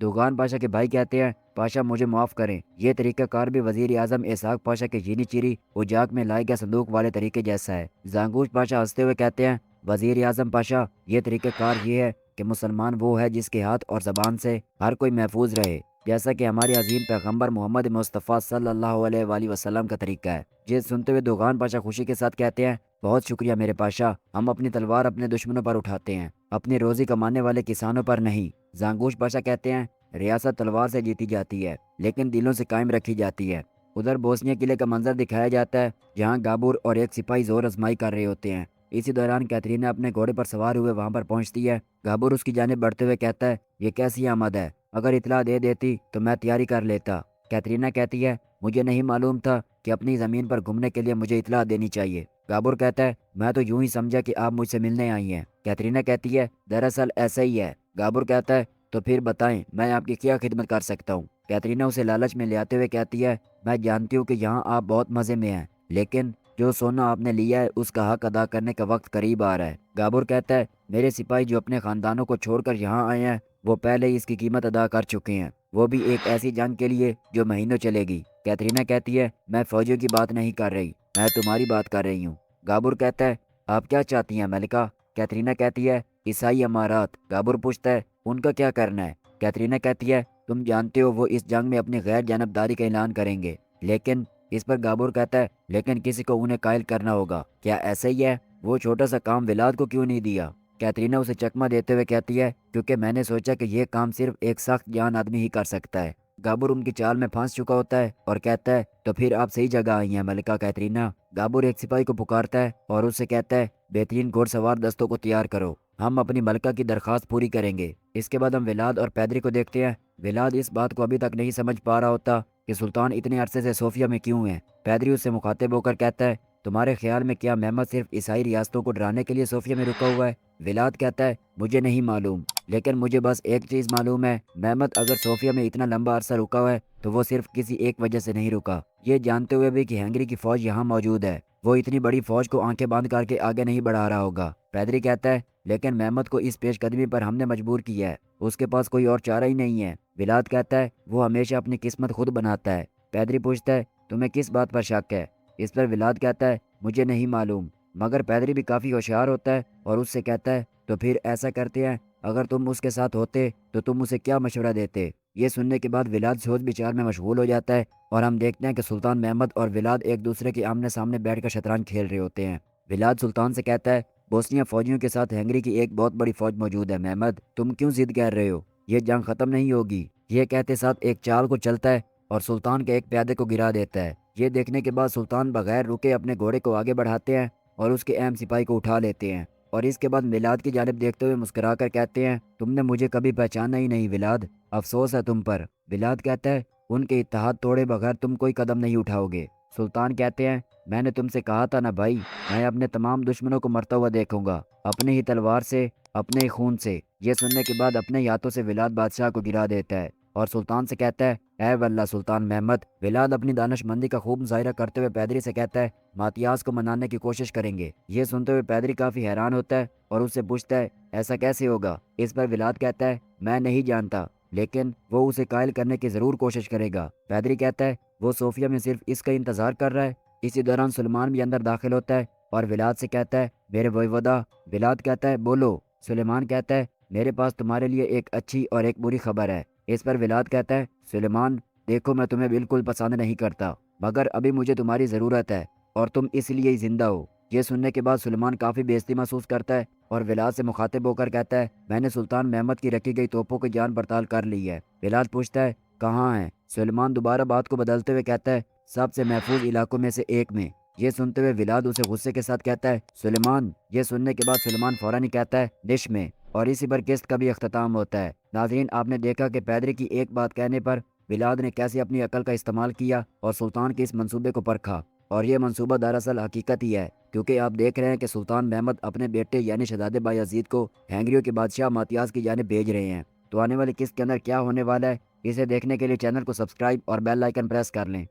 دوغان پاشا کے بھائی کہتے ہیں پاشا مجھے معاف کریں، یہ طریقہ کار بھی وزیر اعظم اسحاق پاشا کے جینی چیری اجاک میں لائے گئے صندوق والے طریقے جیسا ہے۔ زانگوش پاشا ہنستے ہوئے کہتے ہیں وزیر اعظم پاشا یہ طریقہ کار یہ ہے کہ مسلمان وہ ہے جس کے ہاتھ اور زبان سے ہر کوئی محفوظ رہے، جیسا کہ ہمارے عظیم پیغمبر محمد مصطفیٰ صلی اللہ علیہ وآلہ وسلم کا طریقہ ہے۔ یہ سنتے ہوئے دوغان پاشا خوشی کے ساتھ کہتے ہیں بہت شکریہ میرے پاشا، ہم اپنی تلوار اپنے دشمنوں پر اٹھاتے ہیں، اپنی روزی کمانے والے کسانوں پر نہیں۔ زانگوش پاشا کہتے ہیں ریاست تلوار سے جیتی جاتی ہے لیکن دلوں سے قائم رکھی جاتی ہے۔ ادھر بوسنیا قلعے کا منظر دکھایا جاتا ہے جہاں گابور اور ایک سپاہی زور آزمائی کر رہے ہوتے ہیں۔ اسی دوران کیترینا اپنے گھوڑے پر سوار ہوئے وہاں پر پہنچتی ہے۔ گابور اس کی جانب بڑھتے ہوئے کہتا ہے یہ کیسی آمد ہے، اگر اطلاع دے دیتی تو میں تیاری کر لیتا۔ کیترینا کہتی ہے مجھے نہیں معلوم تھا کہ اپنی زمین پر گھومنے کے لیے مجھے اطلاع دینی چاہیے۔ گابور کہتا ہے میں تو یوں ہی سمجھا کہ آپ مجھ سے ملنے آئی ہیں۔ کیترینا کہتی ہے دراصل ایسا ہی ہے۔ گابور کہتا ہے تو پھر بتائیں میں آپ کی کیا خدمت کر سکتا ہوں۔ کیترینا اسے لالچ میں لے آتے ہوئے کہتی ہے میں جانتی ہوں کہ یہاں آپ بہت مزے میں ہیں لیکن جو سونا آپ نے لیا ہے اس کا حق ادا کرنے کا وقت قریب آ رہا ہے۔ گابور کہتا ہے میرے سپاہی جو اپنے خاندانوں کو چھوڑ کر یہاں آئے ہیں وہ پہلے ہی اس کی قیمت ادا کر چکے ہیں، وہ بھی ایک ایسی جنگ کے لیے جو مہینوں چلے گی۔ کیترینا کہتی ہے میں فوجیوں کی بات نہیں کر رہی، میں تمہاری بات کر رہی ہوں۔ گابور کہتا ہے آپ کیا چاہتی ہیں ملکہ؟ کیترینا کہتی ہے عیسائی امارات۔ گابور پوچھتا ہے ان کا کیا کرنا ہے؟ کیترینا کہتی ہے تم جانتے ہو وہ اس جنگ میں اپنی غیر جانبداری کا اعلان کریں گے، لیکن اس پر گابور کہتا ہے لیکن کسی کو انہیں قائل کرنا ہوگا، کیا ایسا ہی ہے؟ وہ چھوٹا سا کام ولاد کو کیوں نہیں دیا؟ کیترینا اسے چکمہ دیتے ہوئے کہتی ہے کیونکہ میں نے سوچا کہ یہ کام صرف ایک سخت جان آدمی ہی کر سکتا ہے۔ گابور ان کی چال میں پھنس چکا ہوتا ہے اور کہتا ہے تو پھر آپ صحیح جگہ آئی ہیں ملکہ کیترینا۔ گابور ایک سپاہی کو پکارتا ہے اور اس سے کہتا ہے بہترین گھوڑ سوار دستوں کو تیار کرو، ہم اپنی ملکہ کی درخواست پوری کریں گے۔ اس کے بعد ہم ولاد اور پیدری کو دیکھتے ہیں۔ ولاد اس بات کو ابھی تک نہیں سمجھ پا رہا ہوتا کہ سلطان اتنے عرصے سے صوفیہ میں کیوں ہیں۔ پیدری اس سے مخاطب ہو کر کہتا ہے تمہارے خیال میں کیا محمد صرف عیسائی ریاستوں کو ڈرانے کے لیے صوفیہ میں رکا ہوا ہے؟ ولاد کہتا ہے مجھے نہیں معلوم، لیکن مجھے بس ایک چیز معلوم ہے، محمد اگر صوفیہ میں اتنا لمبا عرصہ رکا ہوا ہے تو وہ صرف کسی ایک وجہ سے نہیں رکا، یہ جانتے ہوئے بھی کہ ہنگری کی فوج یہاں موجود ہے، وہ اتنی بڑی فوج کو آنکھیں بند کر کے آگے نہیں بڑھا رہا ہوگا۔ پیدری کہتا ہے لیکن محمد کو اس پیش قدمی پر ہم نے مجبور کیا ہے، اس کے پاس کوئی اور چارہ ہی نہیں ہے۔ ولاد کہتا ہے وہ ہمیشہ اپنی قسمت خود بناتا ہے۔ پیدری پوچھتا ہے تمہیں کس بات پر شک ہے؟ اس پر ولاد کہتا ہے مجھے نہیں معلوم، مگر پیدری بھی کافی ہوشیار ہوتا ہے اور اس سے کہتا ہے تو پھر ایسا کرتے ہیں، اگر تم اس کے ساتھ ہوتے تو تم اسے کیا مشورہ دیتے؟ یہ سننے کے بعد ولاد سوچ بچار میں مشغول ہو جاتا ہے اور ہم دیکھتے ہیں کہ سلطان محمد اور ولاد ایک دوسرے کے آمنے سامنے بیٹھ کر شطرنج کھیل رہے ہوتے ہیں۔ ولاد سلطان سے کہتا ہے بوسنیا فوجیوں کے ساتھ ہنگری کی ایک بہت بڑی فوج موجود ہے، محمد تم کیوں ضد کر رہے ہو؟ یہ جنگ ختم نہیں ہوگی۔ یہ کہتے ساتھ ایک چال کو چلتا ہے اور سلطان کے ایک پیادے کو گرا دیتا ہے۔ یہ دیکھنے کے بعد سلطان بغیر رکے اپنے گھوڑے کو آگے بڑھاتے ہیں اور اس کے اہم سپاہی کو اٹھا لیتے ہیں، اور اس کے بعد ولاد کی جانب دیکھتے ہوئے مسکرا کر کہتے ہیں تم نے مجھے کبھی پہچانا ہی نہیں ولاد، افسوس ہے تم پر۔ ولاد کہتا ہے ان کے اتحاد توڑے بغیر تم کوئی قدم نہیں اٹھاؤ گے۔ سلطان کہتے ہیں میں نے تم سے کہا تھا نا بھائی، میں اپنے تمام دشمنوں کو مرتا ہوا دیکھوں گا، اپنی ہی تلوار سے، اپنے ہی خون سے۔ یہ سننے کے بعد اپنے ہاتھوں سے ولاد بادشاہ کو گرا دیتا ہے اور سلطان سے کہتا ہے اے واللہ سلطان محمد۔ ولاد اپنی دانش مندی کا خوب مظاہرہ کرتے ہوئے پیدری سے کہتا ہے ماتیاس کو منانے کی کوشش کریں گے۔ یہ سنتے ہوئے پیدری کافی حیران ہوتا ہے اور اس سے پوچھتا ہے ایسا کیسے ہوگا؟ اس پر ولاد کہتا ہے میں نہیں جانتا، لیکن وہ اسے قائل کرنے کی ضرور کوشش کرے گا۔ پیدری کہتا ہے وہ صوفیہ میں صرف اس کا انتظار کر رہا ہے۔ اسی دوران سلیمان بھی اندر داخل ہوتا ہے اور ولاد سے کہتا ہے میرے ویوودہ۔ ولاد کہتا ہے بولو۔ سلیمان کہتا ہے میرے پاس تمہارے لیے ایک اچھی اور ایک بری خبر ہے۔ اس پر ولاد کہتا ہے سلیمان دیکھو میں تمہیں بالکل پسند نہیں کرتا، مگر ابھی مجھے تمہاری ضرورت ہے اور تم اس لیے ہی زندہ ہو۔ یہ سننے کے بعد سلیمان کافی بے عزتی محسوس کرتا ہے اور ولاد سے مخاطب ہو کر کہتا ہے میں نے سلطان محمد کی رکھی گئی توپوں کی جان پڑتال کر لی ہے۔ ولاد پوچھتا ہے کہاں ہیں؟ سلیمان دوبارہ بات کو بدلتے ہوئے کہتا ہے سب سے محفوظ علاقوں میں سے ایک میں۔ یہ سنتے ہوئے ولاد اسے غصے کے ساتھ کہتا ہے سلیمان۔ یہ سننے کے بعد سلیمان فوراً ہی کہتا ہے ڈش میں، اور اسی پر قسط کا بھی اختتام ہوتا ہے۔ ناظرین آپ نے دیکھا کہ پیدری کی ایک بات کہنے پر ولاد نے کیسے اپنی عقل کا استعمال کیا اور سلطان کے اس منصوبے کو پرکھا، اور یہ منصوبہ دراصل حقیقت ہی ہے، کیونکہ آپ دیکھ رہے ہیں کہ سلطان محمد اپنے بیٹے یعنی شہزادے بایزید کو ہنگریوں کے بادشاہ ماتیاس کی جانب بھیج رہے ہیں۔ تو آنے والی قسط کے اندر کیا ہونے والا ہے، اسے دیکھنے کے لیے چینل کو سبسکرائب اور بیل آئیکن پریس کر لیں۔